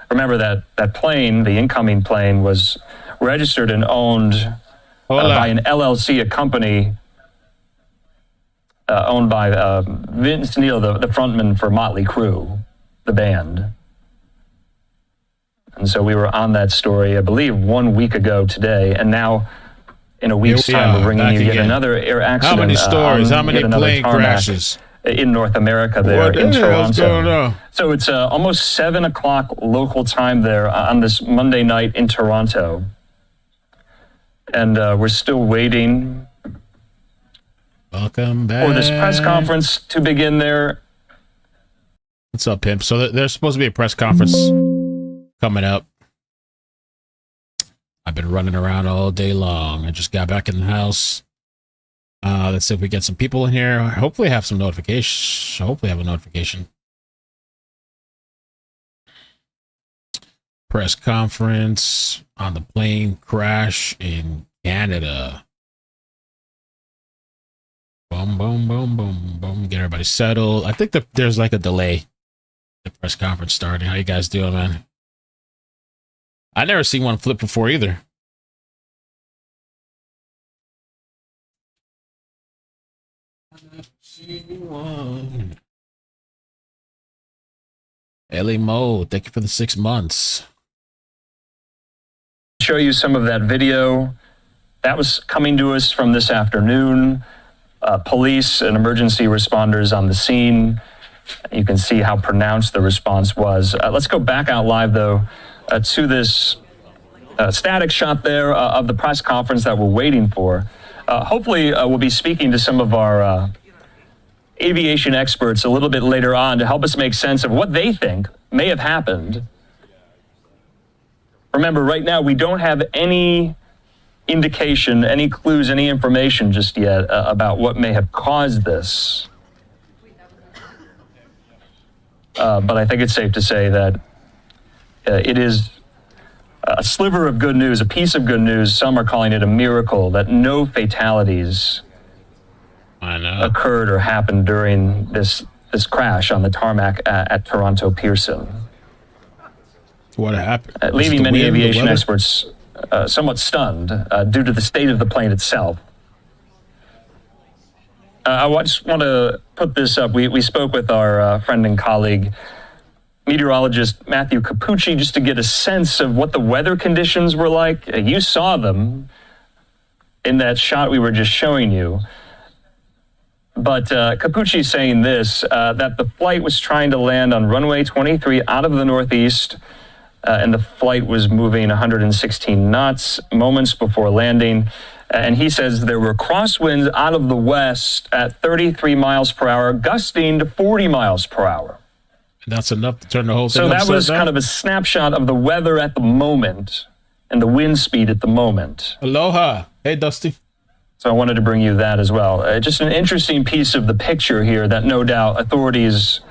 Remember that plane, the incoming plane, was registered and owned by an LLC, a company owned by Vince Neil, the frontman for Motley Crue, the band. And so we were on that story, I believe, 1 week ago today, and now in a week's time, we're bringing you yet another air accident. How many stories? How many plane crashes? In North America there in Toronto. So it's almost 7 o'clock local time there on this Monday night in Toronto. And we're still waiting Welcome back. for this press conference to begin there. What's up, Pimp? So there's supposed to be a press conference coming up. I've been running around all day long. I just got back in the house. Let's see if we get some people in here. Hopefully have some notifications. Hopefully have a notification. Press conference on the plane crash in Canada. Boom, boom, boom, boom, boom. Get everybody settled. I think that there's like a delay. The press conference starting. How you guys doing, man? I never seen one flip before either. Ellie Mo, thank you for the 6 months. Show you some of that video that was coming to us from this afternoon. Police and emergency responders on the scene. You can see how pronounced the response was. Let's go back out live, though, to this static shot there of the press conference that we're waiting for. Hopefully, we'll be speaking to some of our aviation experts a little bit later on to help us make sense of what they think may have happened. Remember, right now, we don't have any indication, any clues, any information just yet about what may have caused this. But I think it's safe to say that it is a sliver of good news, a piece of good news. Some are calling it a miracle that no fatalities occurred or happened during this crash on the tarmac at Toronto Pearson. What happened? Leaving many aviation experts somewhat stunned due to the state of the plane itself. I just want to put this up. We spoke with our friend and colleague, meteorologist Matthew Capucci, just to get a sense of what the weather conditions were like. You saw them in that shot we were just showing you. But Capucci is saying this, that the flight was trying to land on runway 23 out of the northeast, and the flight was moving 116 knots moments before landing. And he says there were crosswinds out of the west at 33 miles per hour, gusting to 40 miles per hour. That's enough to turn the whole thing upside down. So that was down? kind of a snapshot of the weather at the moment and the wind speed at the moment. Aloha. Hey, Dusty. So I wanted to bring you that as well. Just an interesting piece of the picture here that no doubt authorities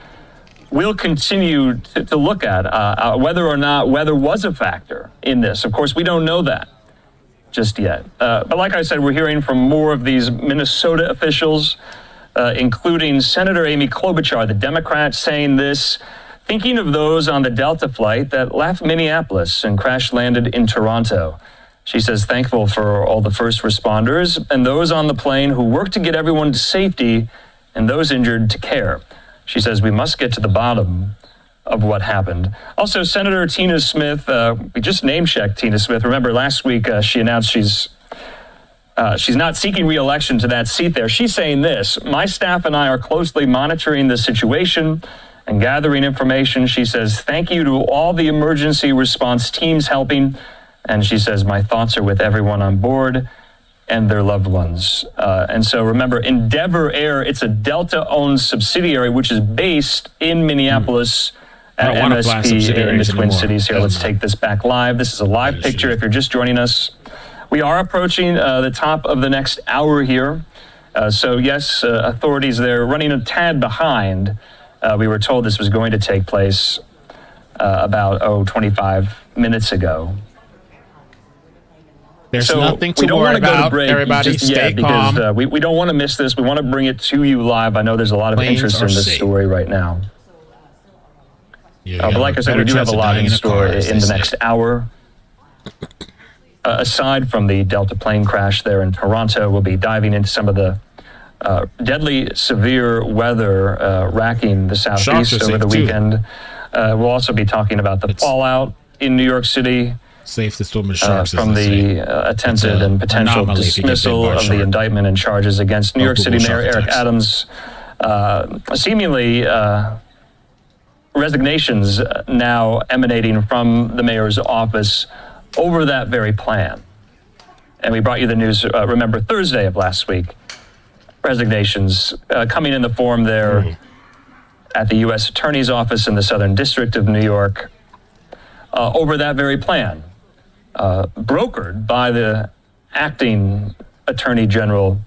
will continue to look at, whether or not weather was a factor in this. Of course, we don't know that just yet. But like I said, we're hearing from more of these Minnesota officials, including Senator Amy Klobuchar, the Democrat, saying this, thinking of those on the Delta flight that left Minneapolis and crash landed in Toronto. She says thankful for all the first responders and those on the plane who worked to get everyone to safety and those injured to care. She says we must get to the bottom of what happened. Also, Senator Tina Smith, we just name-checked Tina Smith. Remember, last week she announced she's not seeking re-election to that seat there. She's saying this, my staff and I are closely monitoring the situation and gathering information. She says, thank you to all the emergency response teams helping. And she says, my thoughts are with everyone on board and their loved ones. And so remember, Endeavor Air, it's a Delta-owned subsidiary, which is based in Minneapolis at MSP in the Twin Cities here. Let's take this back live. This is a live picture if you're just joining us. We are approaching the top of the next hour here. So yes, authorities there running a tad behind. We were told this was going to take place about 25 minutes ago. There's nothing to worry about. Everybody stay calm. Because we don't want to miss this. We want to bring it to you live. I know there's a lot of interest in this story right now. Yeah, but like I said, we do have a lot in store in the next hour. Aside from the Delta plane crash there in Toronto, we'll be diving into some of the deadly severe weather racking the southeast over the weekend. We'll also be talking about the fallout in New York City. Safe to swim with sharks from the attempted and potential dismissal of the indictment and charges against New York City Mayor Eric Adams. Seemingly resignations now emanating from the mayor's office over that very plan. And we brought you the news, remember, Thursday of last week. Resignations coming in the form there at the U.S. Attorney's Office in the Southern District of New York over that very plan. Brokered by the acting Attorney General,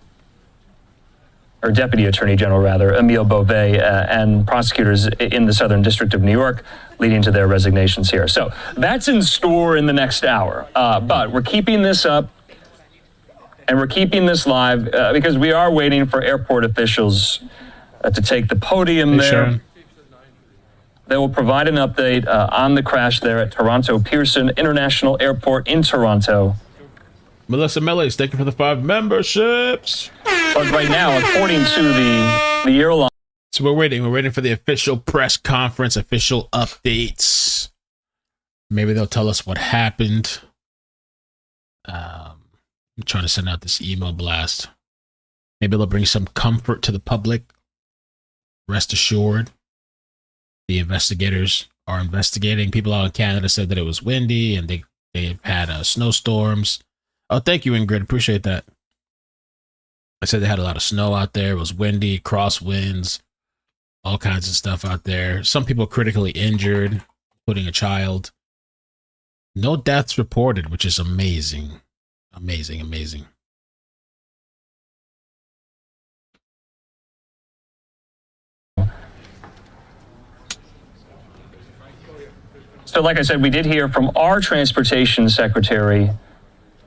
or Deputy Attorney General rather, Emile Beauvais, and prosecutors in the Southern District of New York, leading to their resignations here. So that's in store in the next hour. But we're keeping this up, and we're keeping this live because we are waiting for airport officials to take the podium there. Sharon. They will provide an update on the crash there at Toronto Pearson International Airport in Toronto. Melissa Mellis, thank you for the 5 memberships. But right now, according to the airline, so we're waiting for the official press conference, official updates. Maybe they'll tell us what happened. I'm trying to send out this email blast. Maybe they'll bring some comfort to the public. Rest assured, the investigators are investigating. People out in Canada said that it was windy and they've had snowstorms. Oh, thank you, Ingrid. Appreciate that. I said they had a lot of snow out there. It was windy, crosswinds, all kinds of stuff out there. Some people critically injured, including a child. No deaths reported, which is amazing. Amazing, amazing. So like I said, we did hear from our transportation secretary,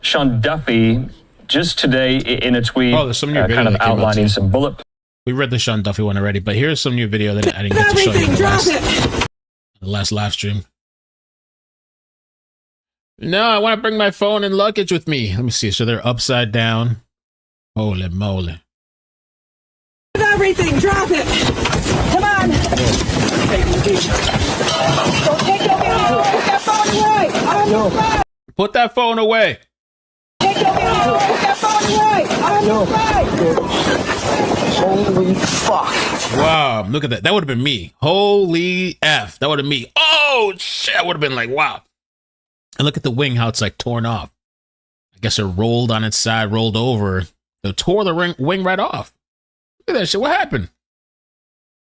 Sean Duffy, just today in a tweet, there's some new video kind of that came out outlining today. some bullet. We read the Sean Duffy one already, but here's some new video that I didn't get to show you in the last live stream. No, I want to bring my phone and luggage with me. Let me see. So they're upside down. Holy moly. Everything, drop it. Come on. Don't take your video. Put that phone away. On your right. Put that phone away. Take your video. Put that phone away. On your right. Holy fuck. Wow, look at that. That would have been me. Holy F. That would have been me. Oh, shit. I would have been like, wow. And look at the wing, how it's like torn off. I guess it rolled on its side, rolled over. It tore the wing right off. Look at that shit. What happened?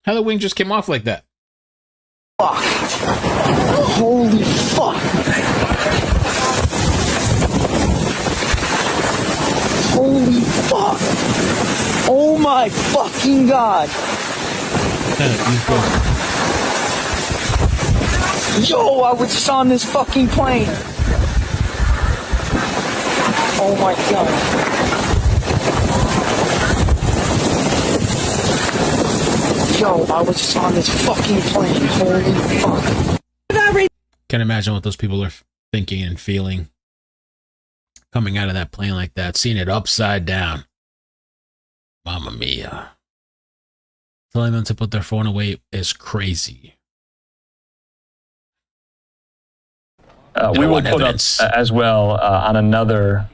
How the wing just came off like that? Fuck. Holy fuck. Holy fuck. Oh my fucking god. Yo, I was just on this fucking plane. Oh my god. Yo, I was just on this fucking plane. Holy fuck. Can't imagine what those people are thinking and feeling coming out of that plane like that, seeing it upside down. Mamma mia. Telling them to put their phone away is crazy. We will put up as well on another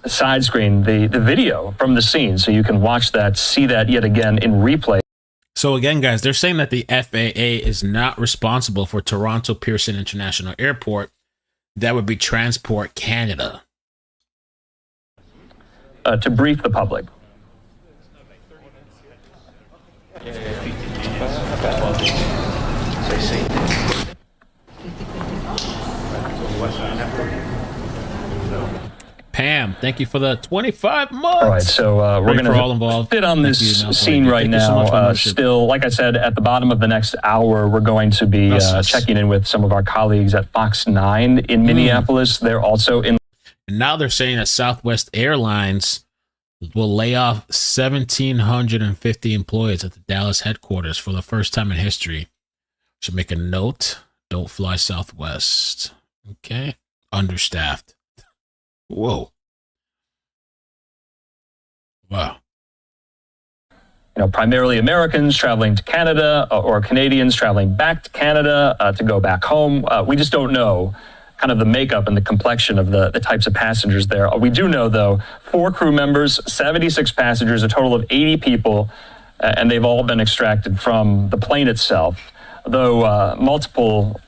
side screen the video from the scene so you can watch that, see that yet again in replay. So again, guys, they're saying that the FAA is not responsible for Toronto Pearson International Airport. That would be Transport Canada. To brief the public. Pam, thank you for the 25 months. All right, so we're going to sit on this scene right now. Still, like I said, at the bottom of the next hour, we're going to be checking in with some of our colleagues at Fox 9 in Minneapolis. They're also in. And now they're saying that Southwest Airlines will lay off 1,750 employees at the Dallas headquarters for the first time in history. Should make a note. Don't fly Southwest. Okay. Understaffed. Whoa. Wow. Primarily Americans traveling to Canada or Canadians traveling back to Canada to go back home. We just don't know kind of the makeup and the complexion of the types of passengers there. We do know, though, 4 crew members, 76 passengers, a total of 80 people, and they've all been extracted from the plane itself, though multiple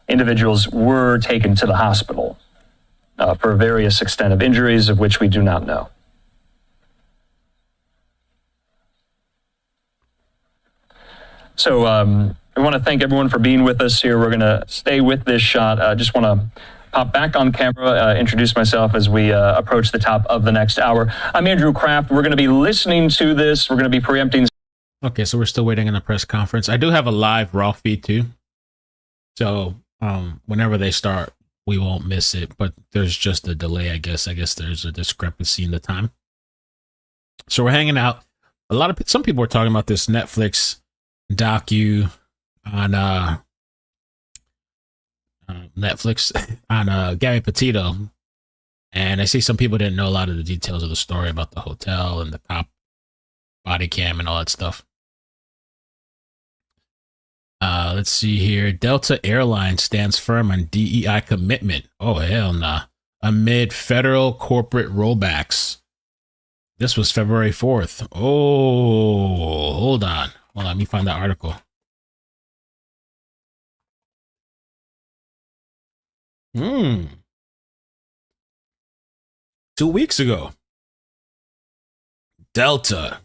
individuals were taken to the hospital for various extent of injuries, of which we do not know. So I want to thank everyone for being with us here. We're going to stay with this shot. I just want to pop back on camera, introduce myself as we approach the top of the next hour. I'm Andrew Kraft. We're going to be listening to this. We're going to be preempting. Okay, so we're still waiting on the press conference. I do have a live raw feed too. So whenever they start, we won't miss it. But there's just a delay, I guess. I guess there's a discrepancy in the time. So we're hanging out. Some people are talking about this Netflix docu on Netflix on Gabby Petito, and I see some people didn't know a lot of the details of the story about the hotel and the cop body cam and all that stuff. Let's see here. Delta Airlines stands firm on DEI commitment. Oh, hell nah. Amid federal corporate rollbacks. This was February 4th. Oh, hold on. Let me find that article. 2 weeks ago. Delta.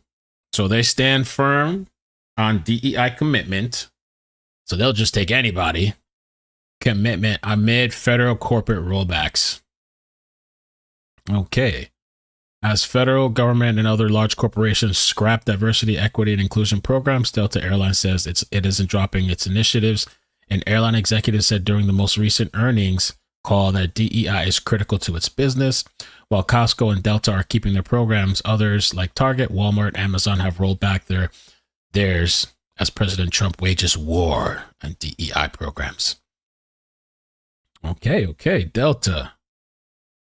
So they stand firm on DEI commitment. So they'll just take anybody. Commitment amid federal corporate rollbacks. Okay. As federal government and other large corporations scrap diversity, equity, and inclusion programs, Delta Airlines says it isn't dropping its initiatives. An airline executive said during the most recent earnings call that DEI is critical to its business. While Costco and Delta are keeping their programs, others like Target, Walmart, Amazon have rolled back theirs as President Trump wages war on DEI programs. Okay, Delta.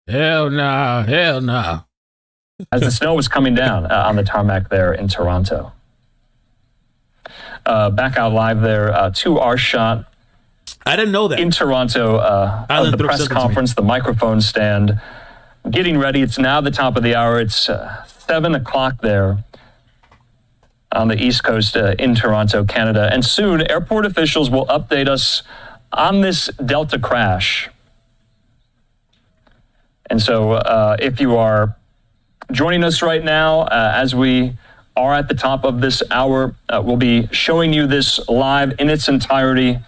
Hell no. As the snow was coming down on the tarmac there in Toronto. Back out live there to our shot. I didn't know that. In Toronto, of the press conference, the microphone stand, getting ready. It's now the top of the hour. It's 7 o'clock there on the East Coast in Toronto, Canada. And soon, airport officials will update us on this Delta crash. And so if you are joining us right now, as we are at the top of this hour, we'll be showing you this live in its entirety,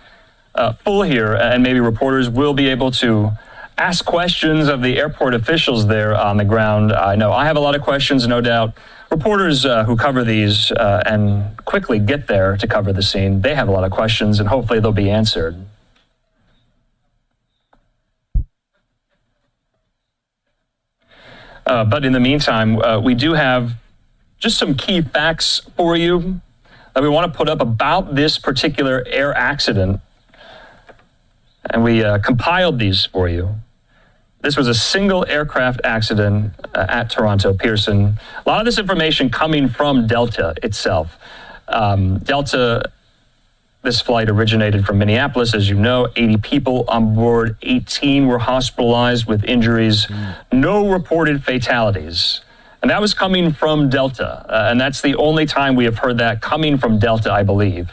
full here, and maybe reporters will be able to ask questions of the airport officials there on the ground. I know I have a lot of questions, no doubt. Reporters who cover these and quickly get there to cover the scene, they have a lot of questions, and hopefully they'll be answered. But in the meantime, we do have just some key facts for you that we want to put up about this particular air accident. And we compiled these for you. This was a single aircraft accident at Toronto Pearson. A lot of this information coming from Delta itself. Delta, this flight originated from Minneapolis, as you know, 80 people on board, 18 were hospitalized with injuries, no reported fatalities. And that was coming from Delta. And that's the only time we have heard that coming from Delta, I believe.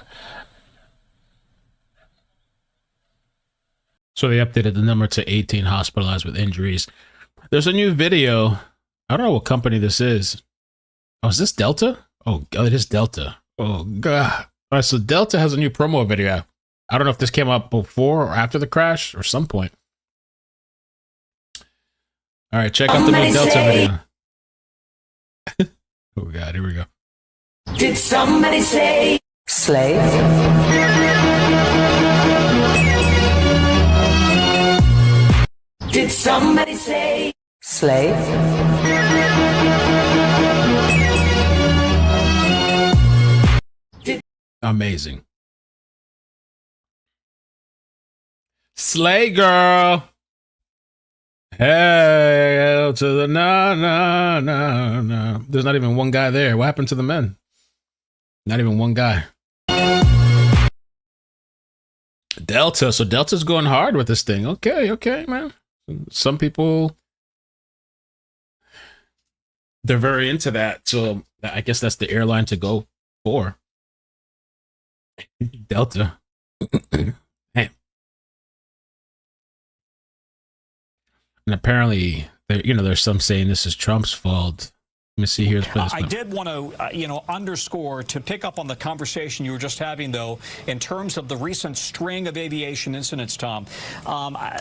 So they updated the number to 18 hospitalized with injuries. There's a new video. I don't know what company this is. Oh, is this Delta? Oh, God, it is Delta. Oh, God. All right, so Delta has a new promo video. I don't know if this came up before or after the crash or some point. All right, check out the new Delta video. Oh, God, here we go. Did somebody say slave? Did somebody say slave? Amazing. Slay girl. Hell to the no. There's not even one guy there. What happened to the men? Not even one guy. Delta. So Delta's going hard with this thing. Okay, man. Some people, they're very into that. So I guess that's the airline to go for. Delta. Hey. And apparently, there's some saying this is Trump's fault. Let me see here. I did want to, underscore, to pick up on the conversation you were just having, though, in terms of the recent string of aviation incidents, Tom.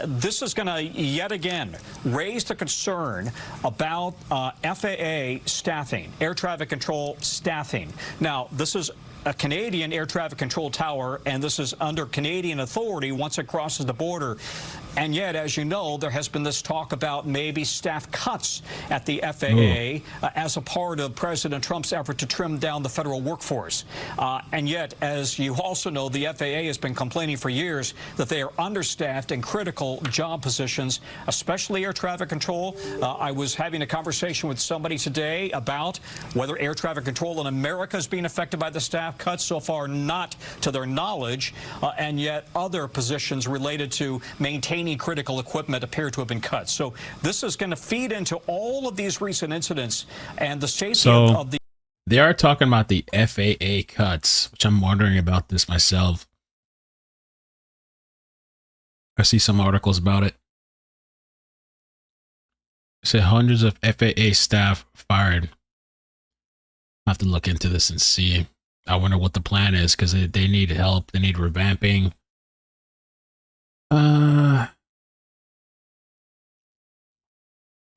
This is going to, yet again, raise the concern about FAA staffing, air traffic control staffing. Now, this is a Canadian air traffic control tower, and this is under Canadian authority once it crosses the border. And yet, as you know, there has been this talk about maybe staff cuts at the FAA as a part of President Trump's effort to trim down the federal workforce. And yet, as you also know, the FAA has been complaining for years that they are understaffed in critical job positions, especially air traffic control. I was having a conversation with somebody today about whether air traffic control in America is being affected by the staff cuts. So far, not to their knowledge, and yet other positions related to maintaining critical equipment appear to have been cut. So this is going to feed into all of these recent incidents and the safety of the... They are talking about the FAA cuts, which I'm wondering about this myself. I see some articles about it. Say hundreds of FAA staff fired. I have to look into this and see. I wonder what the plan is, because they need help. They need revamping.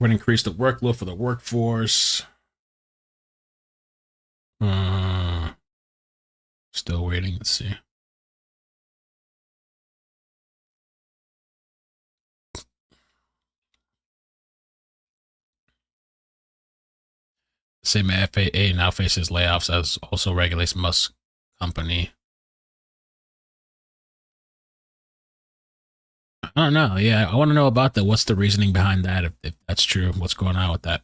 Would increase the workload for the workforce. Still waiting. Let's see. Same FAA now faces layoffs, as also regulates Musk company. I don't know. Yeah, I want to know about that. What's the reasoning behind that? If that's true, what's going on with that?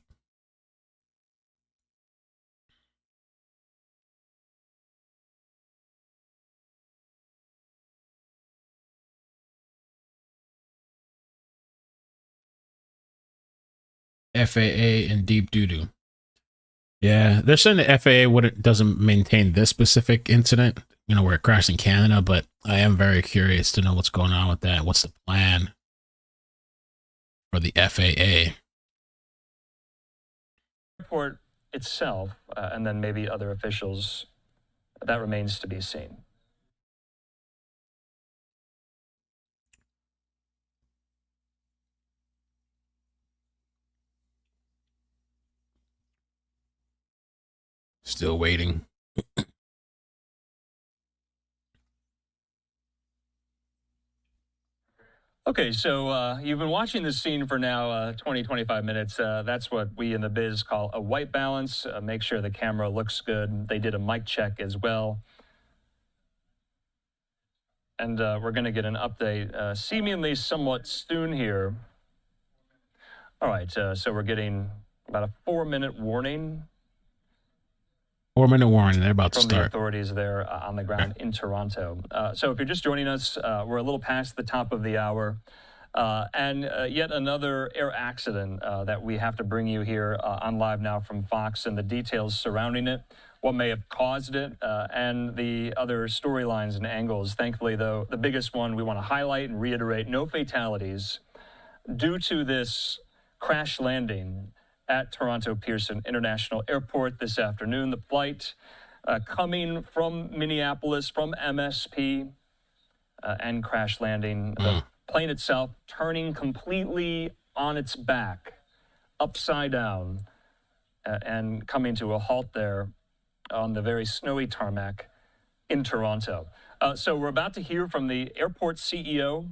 FAA and deep doo-doo. Yeah, they're saying the FAA doesn't maintain this specific incident, where it crashed in Canada, but I am very curious to know what's going on with that. What's the plan for the FAA? Airport itself, and then maybe other officials, that remains to be seen. Still waiting. Okay, so you've been watching this scene for now 20, 25 minutes. That's what we in the biz call a white balance. Make sure the camera looks good. They did a mic check as well. And we're going to get an update seemingly somewhat soon here. All right, so we're getting about a 4-minute warning. 4-minute warning. They're about to from the start. authorities there on the ground in Toronto. So if you're just joining us, we're a little past the top of the hour. And yet another air accident that we have to bring you here on Live Now from Fox, and the details surrounding it, what may have caused it, and the other storylines and angles. Thankfully, though, the biggest one we want to highlight and reiterate: no fatalities due to this crash landing at Toronto Pearson International Airport this afternoon. The flight coming from Minneapolis, from MSP, and crash landing. The plane itself turning completely on its back, upside down, and coming to a halt there on the very snowy tarmac in Toronto. So we're about to hear from the airport CEO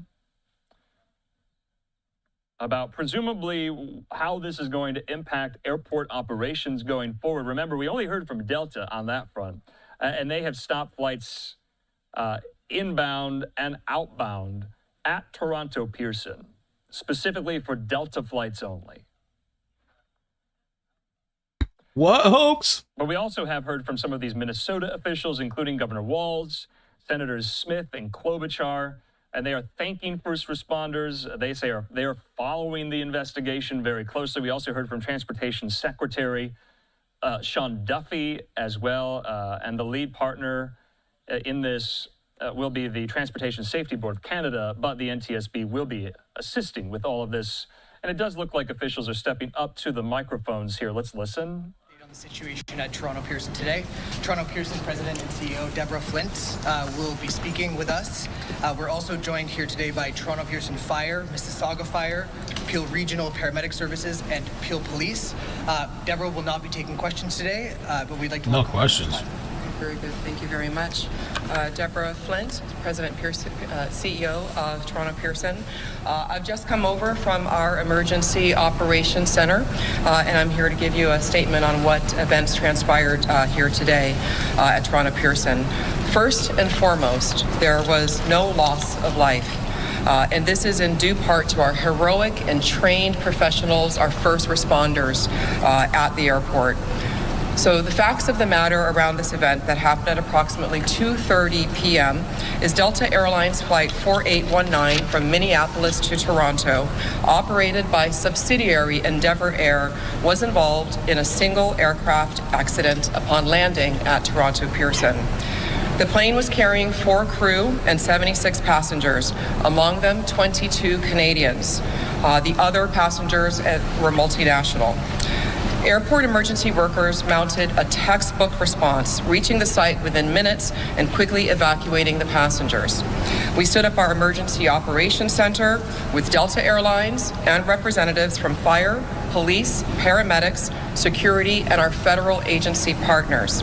about presumably how this is going to impact airport operations going forward. Remember, we only heard from Delta on that front, and they have stopped flights inbound and outbound at Toronto Pearson, specifically for Delta flights only. What hoax? But we also have heard from some of these Minnesota officials, including Governor Walz, Senators Smith and Klobuchar, and they are thanking first responders. They say they are following the investigation very closely. We also heard from Transportation Secretary Sean Duffy as well, and the lead partner in this will be the Transportation Safety Board of Canada, but the NTSB will be assisting with all of this. And it does look like officials are stepping up to the microphones here. Let's listen. On the situation at Toronto Pearson today. Toronto Pearson President and CEO Deborah Flint will be speaking with us. We're also joined here today by Toronto Pearson Fire, Mississauga Fire, Peel Regional Paramedic Services, and Peel Police. Deborah will not be taking questions today, but we'd like to... No questions. Very good. Thank you very much. Deborah Flint, President Pearson, CEO of Toronto Pearson. I've just come over from our Emergency Operations Center, and I'm here to give you a statement on what events transpired here today at Toronto Pearson. First and foremost, there was no loss of life. And this is in due part to our heroic and trained professionals, our first responders at the airport. So the facts of the matter around this event that happened at approximately 2:30 p.m. is Delta Airlines Flight 4819 from Minneapolis to Toronto, operated by subsidiary Endeavour Air, was involved in a single aircraft accident upon landing at Toronto Pearson. The plane was carrying 4 crew and 76 passengers, among them 22 Canadians. The other passengers were multinational. Airport emergency workers mounted a textbook response, reaching the site within minutes and quickly evacuating the passengers. We stood up our emergency operations center with Delta Airlines and representatives from fire, police, paramedics, security, and our federal agency partners.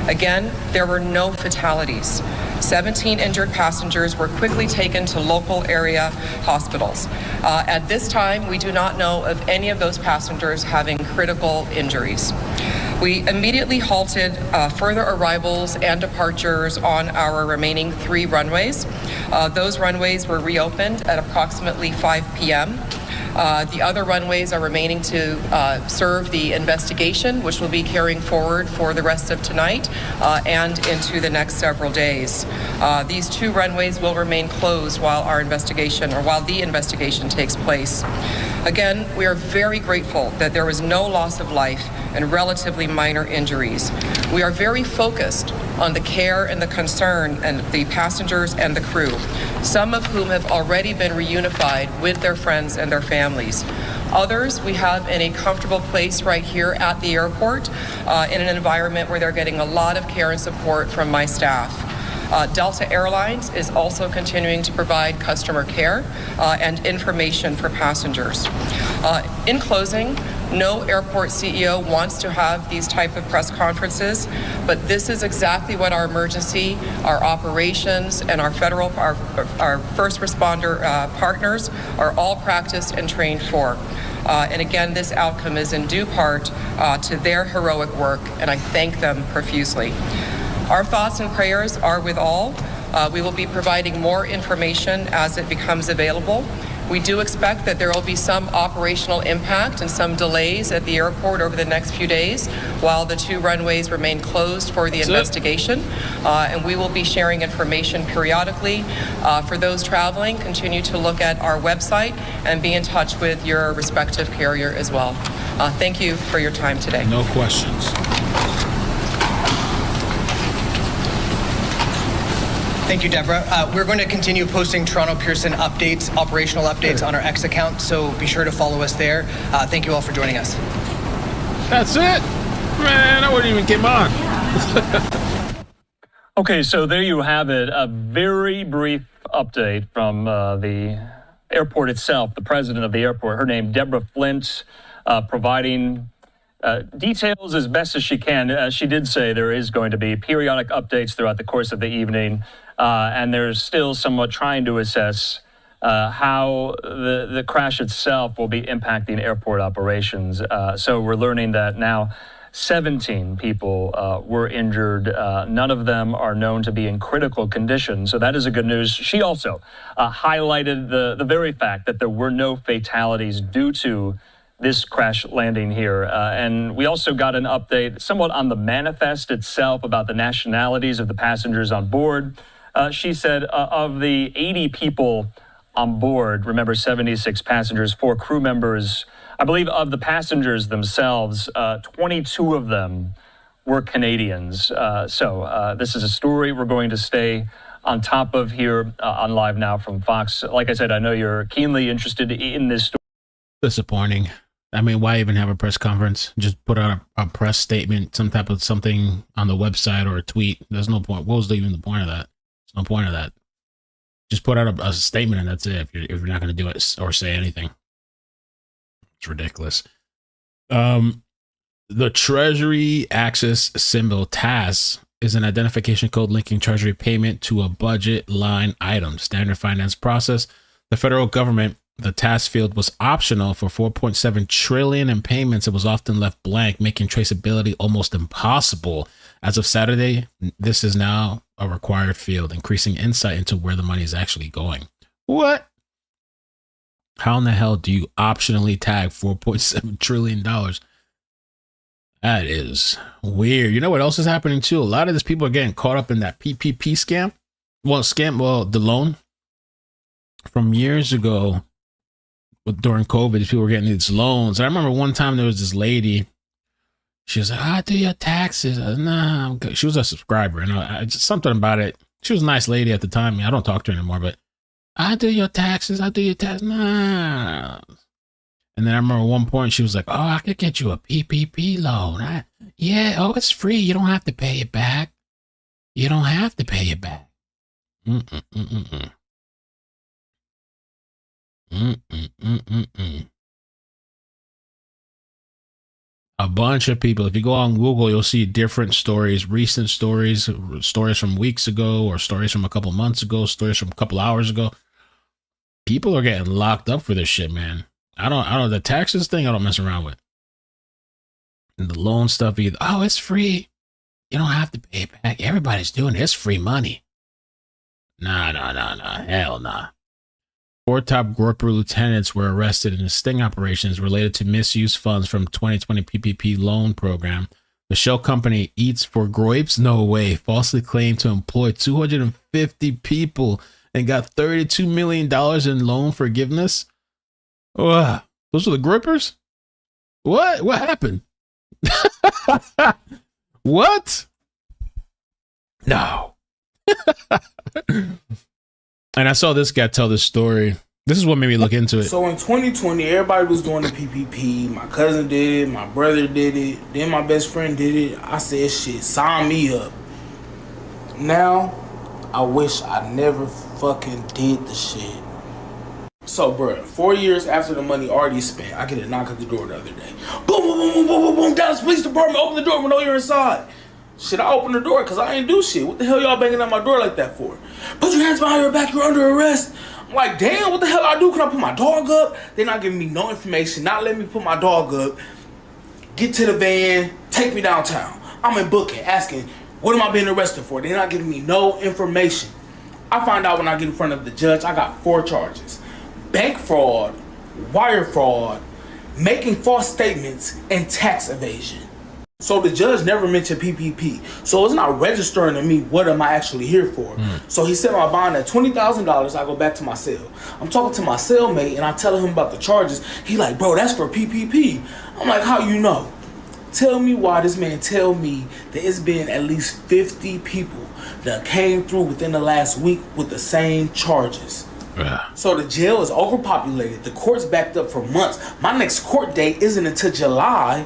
Again, there were no fatalities. 17 injured passengers were quickly taken to local area hospitals. At this time, we do not know of any of those passengers having critical injuries. We immediately halted further arrivals and departures on our remaining 3 runways. Those runways were reopened at approximately 5 p.m. The other runways are remaining to serve the investigation, which will be carrying forward for the rest of tonight and into the next several days. These 2 runways will remain closed while the investigation takes place. Again, we are very grateful that there was no loss of life and relatively minor injuries. We are very focused on the care and the concern and the passengers and the crew, some of whom have already been reunified with their friends and their families. Others we have in a comfortable place right here at the airport in an environment where they're getting a lot of care and support from my staff. Delta Airlines is also continuing to provide customer care and information for passengers. In closing, no airport CEO wants to have these type of press conferences, but this is exactly what our emergency, our operations, and our first responder partners are all practiced and trained for. And again, this outcome is in due part to their heroic work, and I thank them profusely. Our thoughts and prayers are with all. We will be providing more information as it becomes available. We do expect that there will be some operational impact and some delays at the airport over the next few days while the 2 runways remain closed for the investigation. And we will be sharing information periodically. For those traveling, continue to look at our website and be in touch with your respective carrier as well. Thank you for your time today. No questions. Thank you, Deborah. We're going to continue posting Toronto Pearson updates, operational updates on our X account, so be sure to follow us there. Thank you all for joining us. That's it. Man, I wouldn't even get on. Okay, so there you have it. A very brief update from the airport itself, the president of the airport, her name, Deborah Flint, providing details as best as she can. She did say there is going to be periodic updates throughout the course of the evening, and there's still somewhat trying to assess how the crash itself will be impacting airport operations. So we're learning that now 17 people were injured. None of them are known to be in critical condition. So that is a good news. She also highlighted the very fact that there were no fatalities due to this crash landing here. And we also got an update somewhat on the manifest itself about the nationalities of the passengers on board. She said of the 80 people on board, remember 76 passengers, 4 crew members, I believe of the passengers themselves, 22 of them were Canadians. So this is a story we're going to stay on top of here on Live Now from Fox. Like I said, I know you're keenly interested in this story. Disappointing. I mean, why even have a press conference? Just put out a press statement, some type of something on the website or a tweet. There's no point. What was even the point of that? There's no point of that. Just put out a statement and that's it. If you're not going to do it or say anything, it's ridiculous. The Treasury Access Symbol TAS is an identification code linking Treasury payment to a budget line item. Standard finance process. The federal government, the TAS field was optional for 4.7 trillion in payments. It was often left blank, making traceability almost impossible. As of Saturday, this is now a required field, increasing insight into where the money is actually going. What? How in the hell do you optionally tag $4.7 trillion? That is weird. You know what else is happening too? A lot of these people are getting caught up in that PPP scam. Well, the loan from years ago during COVID, people were getting these loans. I remember one time there was this lady. She was like, I do your taxes. Nah, I'm good. She was a subscriber, and just something about it. She was a nice lady at the time. I don't talk to her anymore, but I do your taxes. I do your taxes. Nah. And then I remember one point she was like, oh, I could get you a PPP loan. It's free. You don't have to pay it back. You don't have to pay it back. A bunch of people. If you go on Google, you'll see different stories, recent stories from weeks ago, or stories from a couple months ago, stories from a couple hours ago. People are getting locked up for this shit, man. I don't the taxes thing I don't mess around with. And the loan stuff either. Oh, it's free. You don't have to pay it back. Everybody's doing it. It's free money. Nah. Hell nah. 4 top Groper lieutenants were arrested in a sting operations related to misuse funds from 2020 PPP loan program. The shell company Eats for Groyps, no way, falsely claimed to employ 250 people and got $32 million in loan forgiveness. Those are the Groypers? What happened? What? No. And I saw this guy tell this story. This is what made me look into it. So in 2020, everybody was doing the PPP. My cousin did it. My brother did it. Then my best friend did it. I said, shit, sign me up. Now, I wish I never fucking did the shit. So, bro, 4 years after the money already spent, I get a knock at the door the other day. Boom, boom, boom, boom, boom, boom, boom. Dallas Police Department, open the door. We know you're inside. Shit, I opened the door because I ain't do shit. What the hell y'all banging at my door like that for? Put your hands behind your back, you're under arrest. I'm like, damn, what the hell I do? Can I put my dog up? They're not giving me no information, not letting me put my dog up. Get to the van, take me downtown. I'm in booking, asking, what am I being arrested for? They're not giving me no information. I find out when I get in front of the judge, I got 4 charges. Bank fraud, wire fraud, making false statements, and tax evasion. So the judge never mentioned PPP. So it's not registering to me what am I actually here for. So he set my bond at $20,000. I go back to my cell. I'm talking to my cellmate and I tell him about the charges. He like, bro, that's for PPP. I'm like, how you know? Tell me why this man tell me that it's been at least 50 people that came through within the last week with the same charges. So the jail is overpopulated. The court's backed up for months. My next court date isn't until July.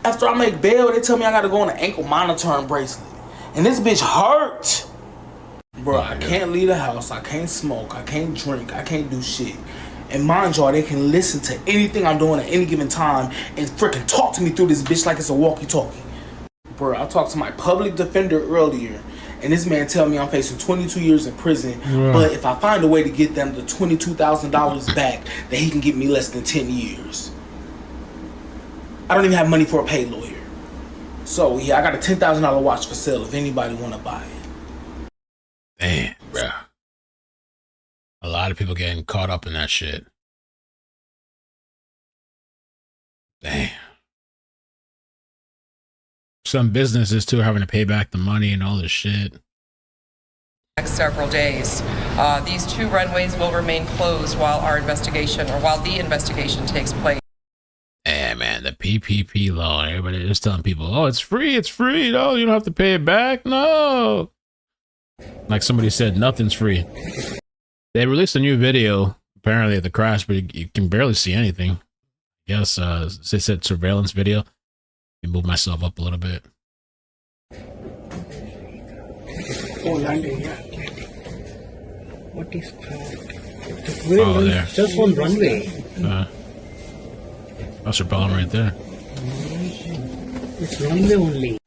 After I make bail, they tell me I gotta go on an ankle monitoring bracelet. And this bitch hurt. Bro, I can't leave the house. I can't smoke. I can't drink. I can't do shit. And mind y'all, they can listen to anything I'm doing at any given time and freaking talk to me through this bitch like it's a walkie-talkie. Bro, I talked to my public defender earlier, and this man tell me I'm facing 22 years in prison, but if I find a way to get them the $22,000 back, that he can give me less than 10 years. I don't even have money for a paid lawyer. So yeah, I got a $10,000 watch for sale if anybody want to buy it. Damn, bro. A lot of people getting caught up in that shit. Damn. Some businesses too are having to pay back the money and all this shit. Next several days. These 2 runways will remain closed while the investigation takes place. Yeah, man, the PPP loan. Everybody just telling people, oh, it's free. It's free. No, you don't have to pay it back. No. Like somebody said, nothing's free. They released a new video, apparently, at the crash, but you can barely see anything. Yes, they said surveillance video. Let me move myself up a little bit. Oh, landing, yeah. What is that? Oh, there. Just one runway. That's propellant right there. It's runway only.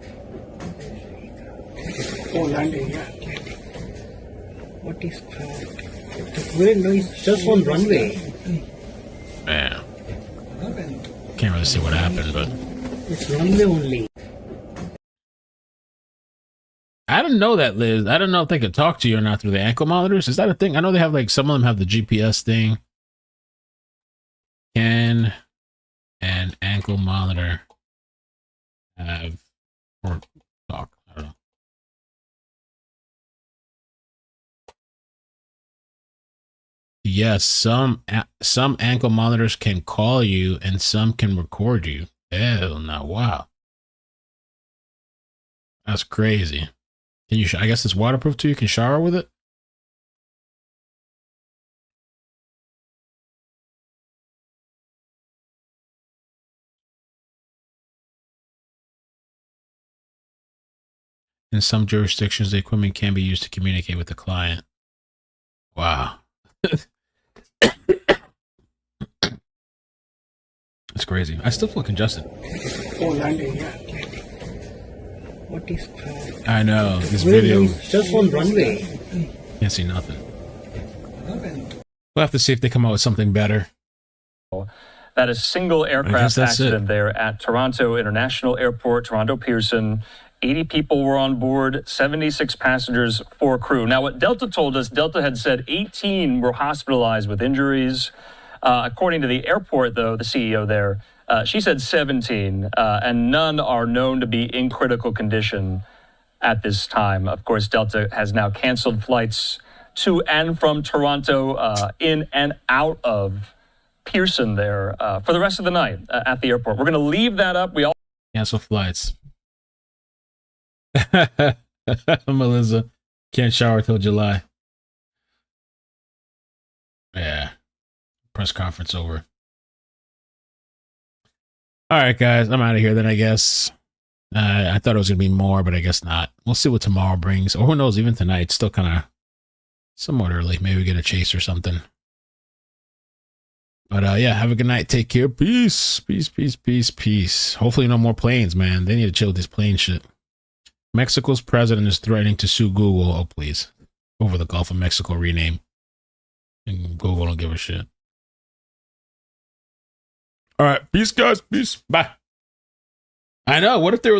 Oh, landing, yeah. What is that? Wait, no, it's just one runway. Man. Can't really see what happened, but It's runway only. I didn't know that, Liz. I don't know if they could talk to you or not through the ankle monitors. Is that a thing? I know they have, like, some of them have the GPS thing. Can an ankle monitor have or talk? I don't know. Yes, some ankle monitors can call you and some can record you. Hell no! Wow, that's crazy. Can you? I guess it's waterproof too. You can shower with it. In some jurisdictions, the equipment can be used to communicate with the client. Wow. That's crazy. I still feel congested. Oh, landing, yeah. What is that? I know. This Wait, video. no, it's just one runway. Can't see nothing. We'll have to see if they come out with something better. That a single aircraft that's accident it. there at Toronto International Airport, Toronto Pearson. 80 people were on board, 76 passengers, 4 crew. Now, what Delta told us, Delta had said 18 were hospitalized with injuries. According to the airport, though, the CEO there, she said 17, and none are known to be in critical condition at this time. Of course, Delta has now canceled flights to and from Toronto, in and out of Pearson there for the rest of the night at the airport. We're going to leave that up. We all Cancel flights. Melissa can't shower till July. Yeah. Press conference over. All right, guys. I'm out of here then, I guess. I thought it was going to be more, but I guess not. We'll see what tomorrow brings. Or who knows, even tonight. It's still kind of somewhat early. Maybe we get a chase or something. But yeah, have a good night. Take care. Peace. Peace, peace, peace, peace. Hopefully no more planes, man. They need to chill with this plane shit. Mexico's president is threatening to sue Google. Oh, please. Over the Gulf of Mexico rename. And Google don't give a shit. All right. Peace, guys. Peace. Bye. I know. What if they were